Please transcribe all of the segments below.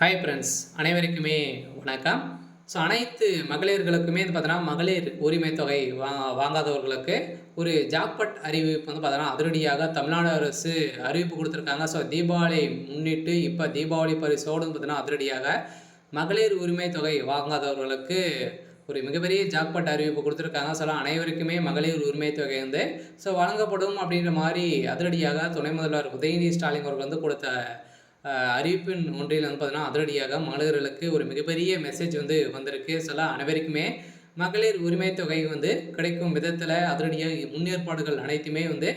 Hi friends, அனைவருக்குமே வணக்கம். So அனைத்து மகளிர்களுக்குமே வந்து பார்த்தோன்னா, மகளிர் உரிமை தொகை வாங்காதவர்களுக்கு ஒரு ஜாக்பாட் அறிவிப்பு வந்து பார்த்தோன்னா, அதிரடியாக தமிழ்நாடு அரசு அறிவிப்பு குடுத்துருக்காங்க. ஸோ தீபாவளி முன்னிட்டு இப்போ தீபாவளி பரிசோடு வந்து பார்த்தோன்னா, அதிரடியாக மகளிர் உரிமை தொகை வாங்காதவர்களுக்கு ஒரு மிகப்பெரிய ஜாக்பாட் அறிவிப்பு குடுத்துருக்காங்க. ஸோ அனைவருக்குமே மகளிர் உரிமை தொகை வந்து வழங்கப்படும் அப்படின்ற மாரி அதிரடியாக துணை முதல்வர் உதயநிதி ஸ்டாலின் அவர்கள் வந்து கொடுத்த அறிவிப்பின் ஒன்றில் வந்து பார்த்தீங்கன்னா, அதிரடியாக மகளிர்களுக்கு ஒரு மிகப்பெரிய மெசேஜ் வந்து வந்திருக்கு. அனைவருக்குமே மகளிர் உரிமை தொகை வந்து கிடைக்கும் விதத்தில் அதிரடியாக முன்னேற்பாடுகள் அனைத்துமே வந்து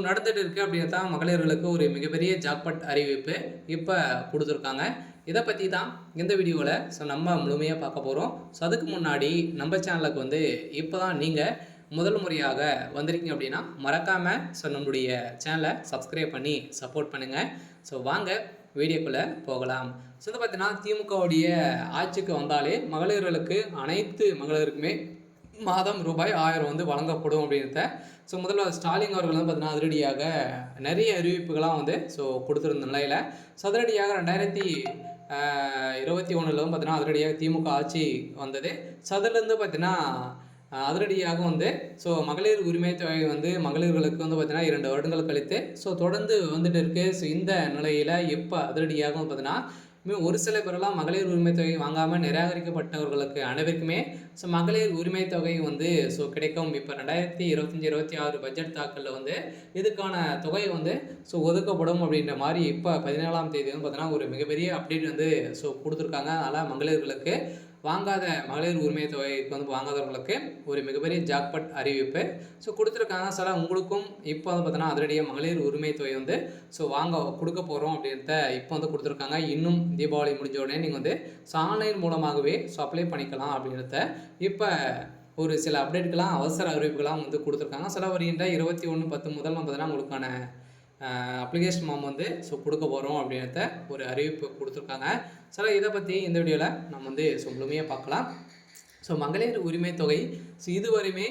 நடந்துட்டு இருக்கு. அப்படின்னு தான் மகளிர்களுக்கு ஒரு மிகப்பெரிய ஜாக்பாட் அறிவிப்பு இப்போ கொடுத்துருக்காங்க. இதை பற்றி தான் இந்த வீடியோவில் நம்ம முழுமையாக பார்க்க போகிறோம். அதுக்கு முன்னாடி நம்ம சேனலுக்கு வந்து இப்போ தான் நீங்கள் முதல் முறையாக வந்திருக்கீங்க அப்படின்னா மறக்காமல் நம்மளுடைய சேனலை சப்ஸ்கிரைப் பண்ணி சப்போர்ட் பண்ணுங்கள். வாங்க வீடியோக்குள்ளே போகலாம். பார்த்தீங்கன்னா, திமுகவுடைய ஆட்சிக்கு வந்தாலே மகளிர்களுக்கு அனைத்து மகளிருக்குமே மாதம் ரூபாய் 1000 வந்து வழங்கப்படும் அப்படின்றத முதல்வர் ஸ்டாலின் அவர்கள் வந்து பார்த்தீங்கன்னா, அதிரடியாக நிறைய அறிவிப்புகளாக வந்து கொடுத்துருந்த நிலையில் அதிரடியாக 2021 பார்த்தீங்கன்னா, அதிரடியாக திமுக ஆட்சி வந்தது. அதிலேருந்து பார்த்தீங்கன்னா அதிரடியாக வந்து மகளிர் உரிமை தொகை வந்து மகளிர்களுக்கு வந்து பார்த்தீங்கன்னா 2 வருடங்கள் கழித்து தொடர்ந்து வந்துட்டு இருக்கு. இந்த நிலையில் இப்போ அதிரடியாக பார்த்தீங்கன்னா ஒரு சில பேரெல்லாம் மகளிர் உரிமை தொகை வாங்காமல் நிராகரிக்கப்பட்டவர்களுக்கு அனைவருக்குமே மகளிர் உரிமை தொகை வந்து கிடைக்கும். இப்போ 2025-26 பட்ஜெட் தாக்கலில் வந்து இதுக்கான தொகை வந்து ஒதுக்கப்படும் அப்படின்ற மாதிரி இப்போ 17ஆம் தேதி வந்து பார்த்தீங்கன்னா ஒரு மிகப்பெரிய அப்டேட் வந்து கொடுத்துருக்காங்க. அதனால் மகளிர்களுக்கு வாங்காத மகளிர் உரிமை தொகைக்கு வந்து வாங்காதவர்களுக்கு ஒரு மிகப்பெரிய ஜாக்பாட் அறிவிப்பு கொடுத்துருக்காங்க. உங்களுக்கும் இப்போ வந்து பார்த்தீங்கன்னா அதிரடியாக மகளிர் உரிமை தொகை வந்து கொடுக்க போகிறோம் அப்படின்றத இப்போ வந்து கொடுத்துருக்காங்க. இன்னும் தீபாவளி முடிஞ்ச உடனே நீங்கள் வந்து ஆன்லைன் மூலமாகவே அப்ளை பண்ணிக்கலாம் அப்படின்றத இப்போ ஒரு சில அப்டேட்கெலாம் அவசர அறிவிப்புகளாம் வந்து கொடுத்துருக்காங்க. வருகின்ற 21/10 முதல் பார்த்தீங்கன்னா உங்களுக்கான அப்ளிகேஷன் ஃபார்ம் வந்து கொடுக்க போகிறோம் அப்படின்றத ஒரு அறிவிப்பு கொடுத்துருக்காங்க. இதை பற்றி இந்த வீடியோவில் நம்ம வந்து முழுமையாக பார்க்கலாம். மகளிர் உரிமை தொகை இதுவரையுமே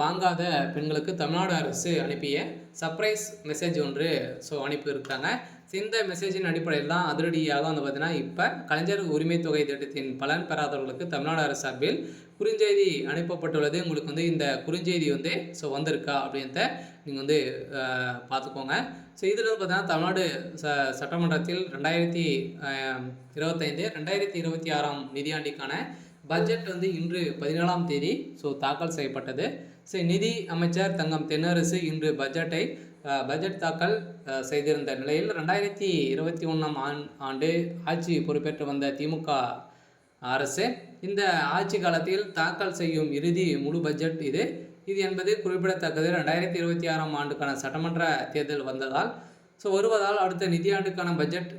வாங்காத பெண்களுக்கு தமிழ்நாடு அரசு அனுப்பிய சர்ப்ரைஸ் மெசேஜ் ஒன்று அனுப்பியிருக்காங்க. இந்த மெசேஜின் அடிப்படையில் தான் அதிரடியாக வந்து பார்த்தீங்கன்னா இப்போ கலைஞர் உரிமை தொகை திட்டத்தின் பலன் பெறாதவர்களுக்கு தமிழ்நாடு அரசு சார்பில் குறுஞ்செய்தி அனுப்பப்பட்டுள்ளது. உங்களுக்கு வந்து இந்த குறுஞ்செய்தி வந்து வந்திருக்கா அப்படின்றத நீங்கள் வந்து பார்த்துக்கோங்க. இதில் வந்து பார்த்தீங்கன்னா தமிழ்நாடு சட்டமன்றத்தில் 2025-2026 நிதியாண்டிற்கான பட்ஜெட் வந்து இன்று 17ஆம் தேதி தாக்கல் செய்யப்பட்டது. நிதி அமைச்சர் தங்கம் தென்னரசு இன்று பட்ஜெட் தாக்கல் செய்திருந்த நிலையில் 2021 ஆண்டு ஆட்சி பொறுப்பேற்று வந்த திமுக அரசு இந்த ஆட்சி காலத்தில் தாக்கல் செய்யும் இறுதி முழு பட்ஜெட் இது என்பது குறிப்பிடத்தக்கது. 2026 ஆண்டுக்கான சட்டமன்ற தேர்தல் வருவதால் அடுத்த நிதியாண்டுக்கான பட்ஜெட்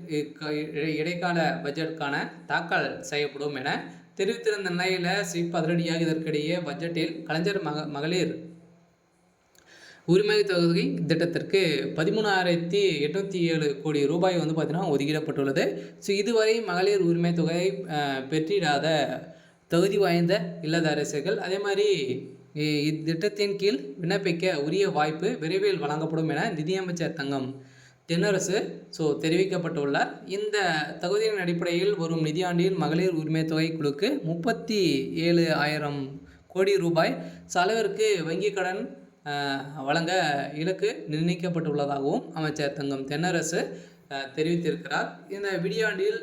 இடைக்கால பட்ஜெட்டுக்கான தாக்கல் செய்யப்படும் என தெரிவித்திருந்த நிலையில் அதிரடியாக இதற்கிடையே பட்ஜெட்டில் கலைஞர் மகளிர் உரிமை தொகை திட்டத்திற்கு 13,807 கோடி ரூபாய் வந்து பார்த்தீங்கன்னா ஒதுக்கிடப்பட்டுள்ளது. இதுவரை மகளிர் உரிமை தொகை பெற்றிடாத தகுதி வாய்ந்த இல்லத்தரசிகள் அதே மாதிரி இத்திட்டத்தின் கீழ் விண்ணப்பிக்க உரிய வாய்ப்பு விரைவில் வழங்கப்படும் என நிதியமைச்சர் தங்கம் தென்னரசு தெரிவிக்கப்பட்டுள்ளார். இந்த தகுதியின் அடிப்படையில் வரும் நிதியாண்டில் மகளிர் உரிமை தொகை குழுக்கு 37,000 கோடி ரூபாய் அளவிற்கு வங்கி கடன் வழங்க இலக்கு நிர்ணயிக்கப்பட்டுள்ளதாகவும் அமைச்சர் தங்கம் தென்னரசு தெரிவித்திருக்கிறார். இந்த நிதியாண்டில்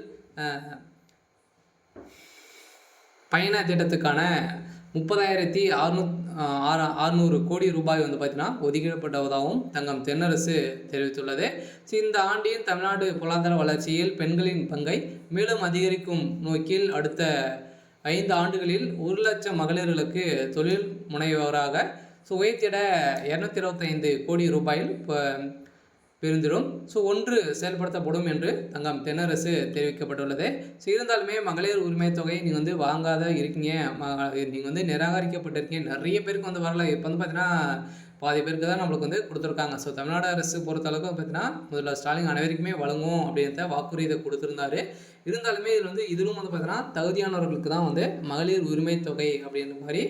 பயண திட்டத்துக்கான 30,600 கோடி ரூபாய் வந்து பார்த்தீங்கன்னா ஒதுக்கிடப்பட்டதாகவும் தங்கம் தென்னரசு தெரிவித்துள்ளது. இந்த ஆண்டின் தமிழ்நாடு பொருளாதார வளர்ச்சியில் பெண்களின் பங்கை மேலும் அதிகரிக்கும் நோக்கில் அடுத்த 5 ஆண்டுகளில் 1 லட்சம் மகளிர்களுக்கு தொழில் முனைவோராக உயர்த்திட 225 கோடி ரூபாயில் பெருந்திடும் ஒன்று செயல்படுத்தப்படும் என்று தங்கம் தென்னரசு தெரிவிக்கப்பட்டுள்ளது. இருந்தாலுமே மகளிர் உரிமை தொகை நீங்கள் வந்து வாங்காத இருக்கீங்க, நீங்கள் வந்து நிராகரிக்கப்பட்டிருக்கீங்க, நிறைய பேருக்கு வந்து வரல. இப்போ வந்து பார்த்தீங்கன்னா பாதி பேருக்கு தான் நம்மளுக்கு வந்து கொடுத்துருக்காங்க. தமிழ்நாடு அரசு பொறுத்தளவுக்கு பார்த்தீங்கன்னா முதல்வர் ஸ்டாலின் அனைவருக்குமே வழங்கும் அப்படின்றத வாக்குறுதியை கொடுத்துருந்தாரு. இருந்தாலுமே இதிலும் வந்து பார்த்தீங்கன்னா தகுதியானவர்களுக்கு தான் வந்து மகளிர் உரிமை தொகை அப்படின்ற மாதிரி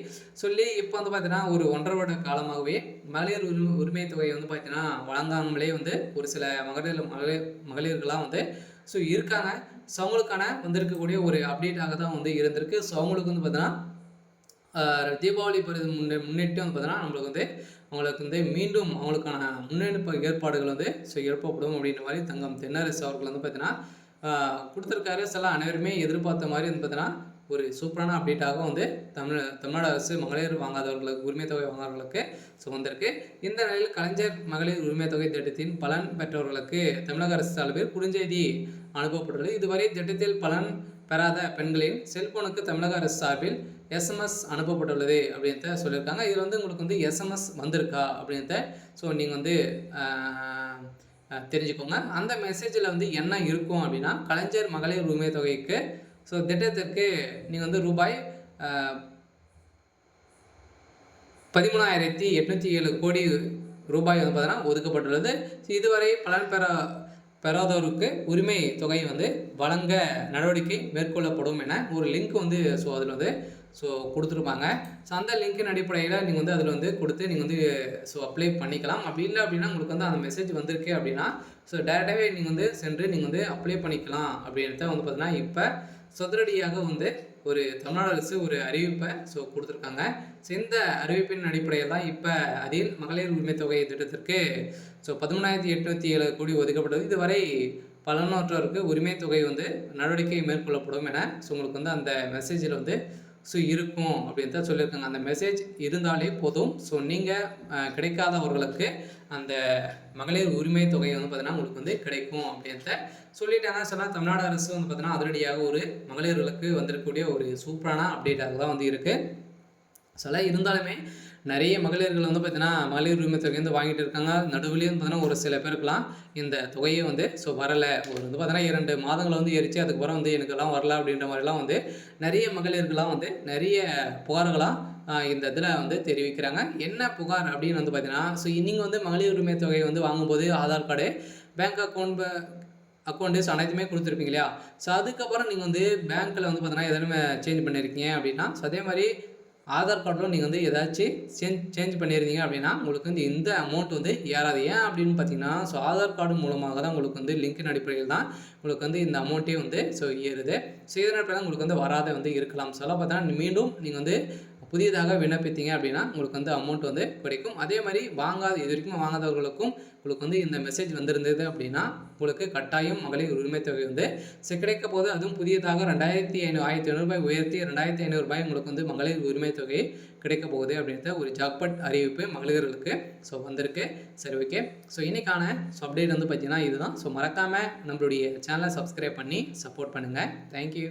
சொல்லி இப்போ வந்து பார்த்தீங்கன்னா ஒரு 1.5 வருட காலமாகவே மகளிர் உரிமை தொகை வந்து பார்த்தீங்கன்னா வழங்காமலே வந்து ஒரு சில மகளிர்களாக வந்து ஸோ இருக்காங்க. ஸோ அவங்களுக்கான வந்திருக்கக்கூடிய ஒரு அப்டேட்டாக தான் வந்து இருந்திருக்கு. ஸோ அவங்களுக்கு வந்து பார்த்தீங்கன்னா தீபாவளி முன்னிட்டு வந்து பார்த்தீங்கன்னா நம்மளுக்கு வந்து அவங்களுக்கு வந்து மீண்டும் அவங்களுக்கான முன்னெடுப்பு ஏற்பாடுகள் வந்து எழுப்பப்படும் அப்படின்ற மாதிரி தங்கம் தென்னரசு அவர்கள் வந்து பார்த்தீங்கன்னா கொடுத்துருக்காரு. சில அனைவருமே எதிர்பார்த்த மாதிரி வந்து பார்த்தீங்கன்னா ஒரு சூப்பரான அப்டேட்டாக வந்து தமிழ்நாடு அரசு மகளிர் வாங்காதவர்களுக்கு உரிமை தொகை வாங்காதவர்களுக்கு வந்திருக்கு. இந்த நிலையில் கலைஞர் மகளிர் உரிமை தொகை திட்டத்தின் பலன் பெற்றவர்களுக்கு தமிழக அரசு சார்பில் குறுஞ்செய்தி அனுப்பப்பட்டுள்ளது. இதுவரை திட்டத்தில் பலன் பெறாத பெண்களின் செல்போனுக்கு தமிழக அரசு சார்பில் எஸ்எம்எஸ் அனுப்பப்பட்டுள்ளது அப்படின்ட்டு சொல்லியிருக்காங்க. இதில் வந்து உங்களுக்கு வந்து எஸ்எம்எஸ் வந்திருக்கா அப்படின்ட்டு நீங்கள் வந்து தெரிஞ்சுக்கோங்க. அந்த மெசேஜில் வந்து என்ன இருக்கும் அப்படின்னா, கலைஞர் மகளிர் உரிமை தொகைக்கு திட்டத்திற்கு நீங்கள் வந்து ரூபாய் 13,807 கோடி ரூபாய் வந்து பார்த்தீங்கன்னா ஒதுக்கப்பட்டுள்ளது. இதுவரை பலன் பெறாதோருக்கு உரிமை தொகை வந்து வழங்க நடவடிக்கை மேற்கொள்ளப்படும் என ஒரு லிங்க் வந்து அதில் வந்து கொடுத்துருப்பாங்க. அந்த லிங்க்கின் அடிப்படையில் நீங்கள் வந்து அதில் வந்து கொடுத்து நீங்கள் வந்து அப்ளை பண்ணிக்கலாம். அப்படி இல்லை அப்படின்னா உங்களுக்கு வந்து அந்த மெசேஜ் வந்திருக்கு அப்படின்னா டேரெக்டாகவே நீங்கள் வந்து சென்று நீங்கள் வந்து அப்ளை பண்ணிக்கலாம் அப்படின்றத வந்து பார்த்தீங்கன்னா இப்போ சதுரடியாக வந்து ஒரு தமிழ்நாடு அரசு ஒரு அறிவிப்பை கொடுத்துருக்காங்க. இந்த அறிவிப்பின் அடிப்படையில் தான் இப்போ அதில் மகளிர் உரிமை தொகை திட்டத்திற்கு 13,807 கோடி ஒதுக்கப்பட்டது. இதுவரை பலனற்றோருக்கு உரிமை தொகை வந்து நடவடிக்கை மேற்கொள்ளப்படும் என உங்களுக்கு வந்து அந்த மெசேஜில் வந்து இருக்கும் அப்படின்னு தான் சொல்லியிருக்காங்க. அந்த மெசேஜ் இருந்தாலே போதும். நீங்கள் கிடைக்காதவர்களுக்கு அந்த மகளிர் உரிமை தொகை வந்து பார்த்தீங்கன்னா உங்களுக்கு வந்து கிடைக்கும் அப்படின்ட்டு சொல்லிட்டாங்க. தமிழ்நாடு அரசு வந்து பார்த்தீங்கன்னா அதிரடியாக ஒரு மகளிர்களுக்கு வந்திருக்கக்கூடிய ஒரு சூப்பரான அப்டேட்டாக தான் வந்து இருக்குது. இருந்தாலுமே நிறைய மகளிர்கள் வந்து பார்த்தீங்கன்னா மகளிர் உரிமை தொகை வந்து வாங்கிட்டு இருக்காங்க. நடுவுலேயே வந்து பார்த்தீங்கன்னா ஒரு சில பேருக்குலாம் இந்த தொகையை வந்து வரலை. ஒரு வந்து பார்த்தீங்கன்னா 2 மாதங்களை வந்து எரிச்சு அதுக்கப்புறம் வந்து எனக்கெல்லாம் வரல அப்படின்ற மாதிரிலாம் வந்து நிறைய மகளிர்கள்லாம் வந்து நிறைய புகார்களாக இந்த இதில் வந்து தெரிவிக்கிறாங்க. என்ன புகார் அப்படின்னு வந்து பார்த்தீங்கன்னா நீங்கள் வந்து மகளிர் உரிமை தொகை வந்து வாங்கும்போது ஆதார் கார்டு, பேங்க் அக்கௌண்ட்டு அனைத்துமே கொடுத்துருப்பீங்க இல்லையா? அதுக்கப்புறம் நீங்கள் வந்து பேங்க்கில் வந்து பார்த்தீங்கன்னா எதுவுமே சேஞ்ச் பண்ணியிருக்கீங்க அப்படின்னா அதே மாதிரி ஆதார் கார்டில் நீங்கள் வந்து ஏதாச்சும் சேஞ்ச் பண்ணியிருந்தீங்க அப்படின்னா உங்களுக்கு வந்து இந்த அமௌண்ட் வந்து ஏறாது. ஏன் அப்படின்னு பார்த்தீங்கன்னா ஆதார் கார்டு மூலமாக தான் உங்களுக்கு வந்து லிங்கின் அடிப்படையில் தான் உங்களுக்கு வந்து இந்த அமௌண்ட்டே வந்து ஏறுது. இதன் அடிப்படையில் உங்களுக்கு வந்து வராத வந்து இருக்கலாம். பார்த்தீங்கன்னா மீண்டும் நீங்கள் வந்து புதியதாக விண்ணப்பித்தீங்க அப்படின்னா உங்களுக்கு வந்து அமௌண்ட் வந்து கிடைக்கும். அதே மாதிரி இது வரைக்கும் வாங்காதவர்களுக்கும் உங்களுக்கு வந்து இந்த மெசேஜ் வந்திருந்தது அப்படின்னா உங்களுக்கு கட்டாயம் மகளிர் உரிமை தொகை வந்து கிடைக்க போது. அதுவும் புதியதாக 1,500 ரூபாய் உயர்த்தி 2,500 ரூபாய் உங்களுக்கு வந்து மகளிர் உரிமை தொகை கிடைக்க போகுது அப்படின்ற ஒரு ஜாக்பாட் அறிவிப்பு மகளிர்களுக்கு வந்திருக்கு. சரி, ஓகே. இன்னைக்கான அப்டேட் வந்து பார்த்தீங்கன்னா இதுதான். மறக்காமல் நம்மளுடைய சேனலை சப்ஸ்கிரைப் பண்ணி சப்போர்ட் பண்ணுங்கள். தேங்க்யூ.